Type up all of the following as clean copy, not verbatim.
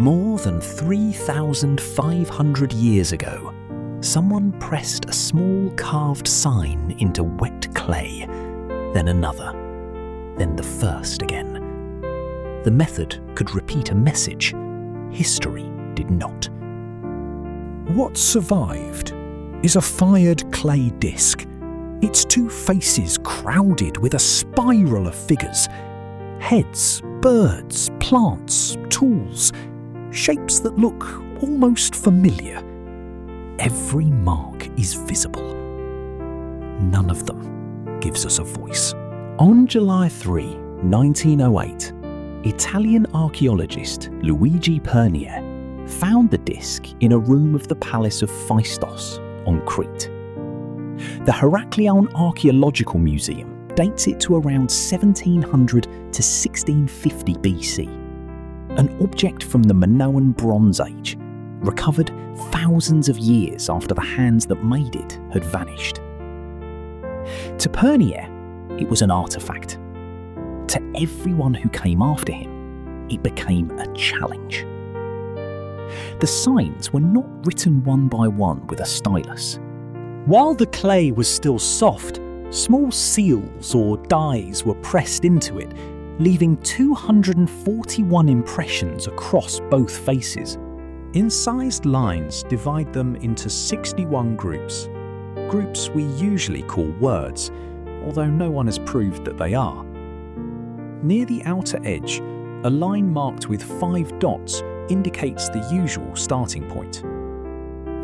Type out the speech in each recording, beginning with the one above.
More than 3,500 years ago, someone pressed a small carved sign into wet clay, then another, then the first again. The method could repeat a message. History did not. What survived is a fired clay disc, its two faces crowded with a spiral of figures. Heads, birds, plants, tools, shapes that look almost familiar. Every mark is visible. None of them gives us a voice. On July 3, 1908, Italian archaeologist Luigi Pernier found the disc in a room of the palace of Phaistos on Crete. The Heraklion Archaeological Museum dates it to around 1700 to 1650 BC. An object from the Minoan Bronze Age, recovered thousands of years after the hands that made it had vanished. To Pernier, it was an artefact. To everyone who came after him, it became a challenge. The signs were not written one by one with a stylus. While the clay was still soft, small seals or dies were pressed into it, leaving 241 impressions across both faces. Incised lines divide them into 61 groups. Groups we usually call words, although no one has proved that they are. Near the outer edge, a line marked with 5 dots indicates the usual starting point.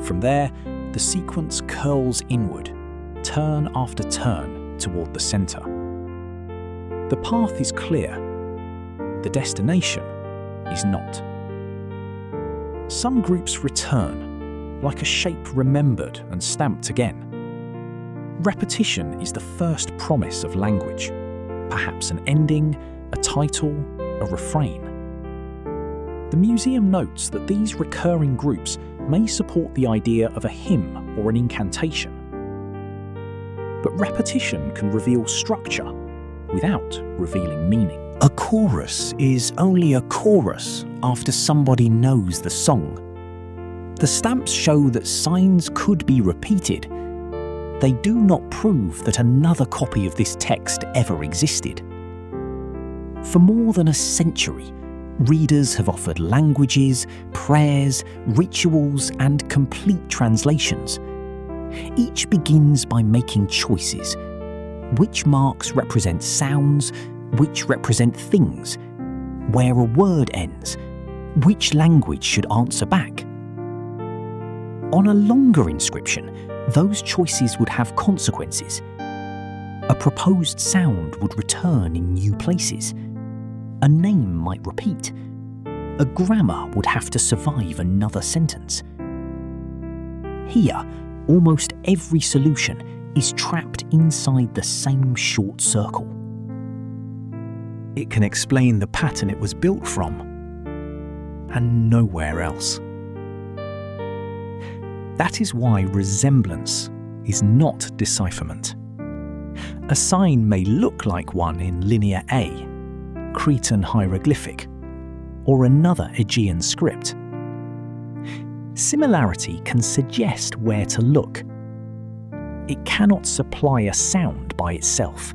From there, the sequence curls inward, turn after turn toward the center. The path is clear. The destination is not. Some groups return, like a shape remembered and stamped again. Repetition is the first promise of language, perhaps an ending, a title, a refrain. The museum notes that these recurring groups may support the idea of a hymn or an incantation. But repetition can reveal structure without revealing meaning. A chorus is only a chorus after somebody knows the song. The stamps show that signs could be repeated. They do not prove that another copy of this text ever existed. For more than a century, readers have offered languages, prayers, rituals, and complete translations. Each begins by making choices. Which marks represent sounds, which represent things, where a word ends, which language should answer back. On a longer inscription, those choices would have consequences. A proposed sound would return in new places. A name might repeat. A grammar would have to survive another sentence. Here, almost every solution is trapped inside the same short circle. It can explain the pattern it was built from, and nowhere else. That is why resemblance is not decipherment. A sign may look like one in Linear A, Cretan hieroglyphic, or another Aegean script. Similarity can suggest where to look. It cannot supply a sound by itself.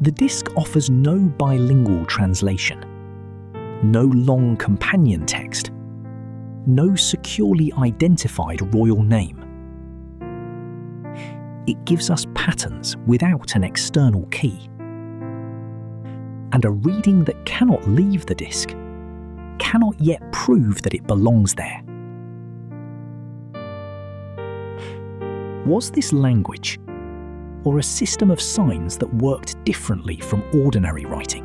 The disc offers no bilingual translation, no long companion text, no securely identified royal name. It gives us patterns without an external key. And a reading that cannot leave the disc cannot yet prove that it belongs there. Was this language, or a system of signs that worked differently from ordinary writing?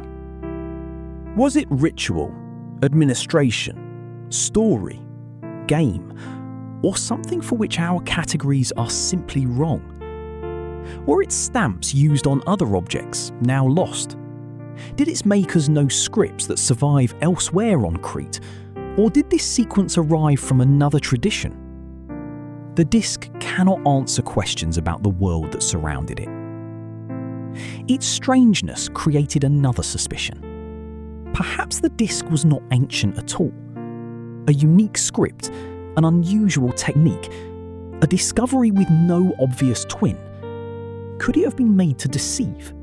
Was it ritual, administration, story, game, or something for which our categories are simply wrong? Or its stamps used on other objects, now lost? Did its makers know scripts that survive elsewhere on Crete, or did this sequence arrive from another tradition? The disc cannot answer questions about the world that surrounded it. Its strangeness created another suspicion. Perhaps the disc was not ancient at all. A unique script, an unusual technique, a discovery with no obvious twin. Could it have been made to deceive?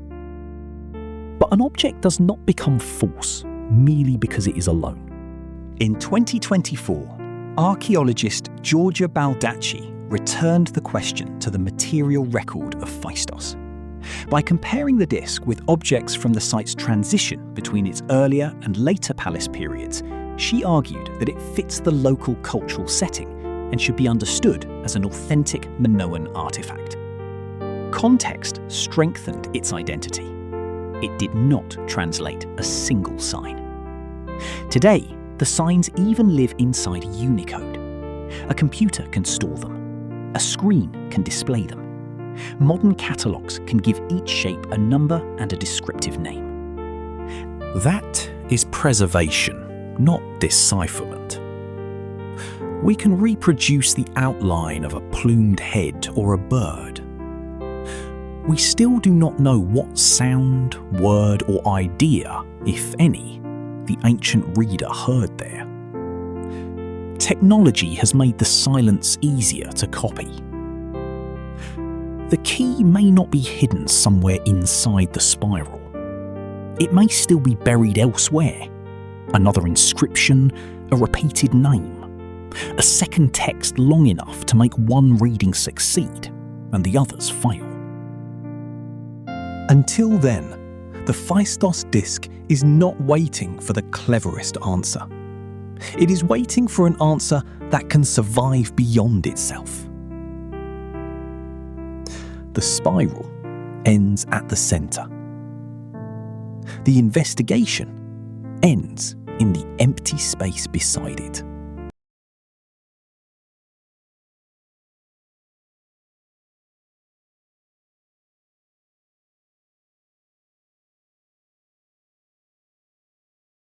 But an object does not become false merely because it is alone. In 2024, archaeologist Giorgia Baldacci returned the question to the material record of Phaistos. By comparing the disc with objects from the site's transition between its earlier and later palace periods, she argued that it fits the local cultural setting and should be understood as an authentic Minoan artifact. Context strengthened its identity. It did not translate a single sign. Today, the signs even live inside Unicode. A computer can store them. A screen can display them. Modern catalogues can give each shape a number and a descriptive name. That is preservation, not decipherment. We can reproduce the outline of a plumed head or a bird. We still do not know what sound, word, or idea, if any, the ancient reader heard there. Technology has made the silence easier to copy. The key may not be hidden somewhere inside the spiral. It may still be buried elsewhere. Another inscription, a repeated name, a second text long enough to make one reading succeed and the others fail. Until then, the Phaistos Disc is not waiting for the cleverest answer. It is waiting for an answer that can survive beyond itself. The spiral ends at the centre. The investigation ends in the empty space beside it.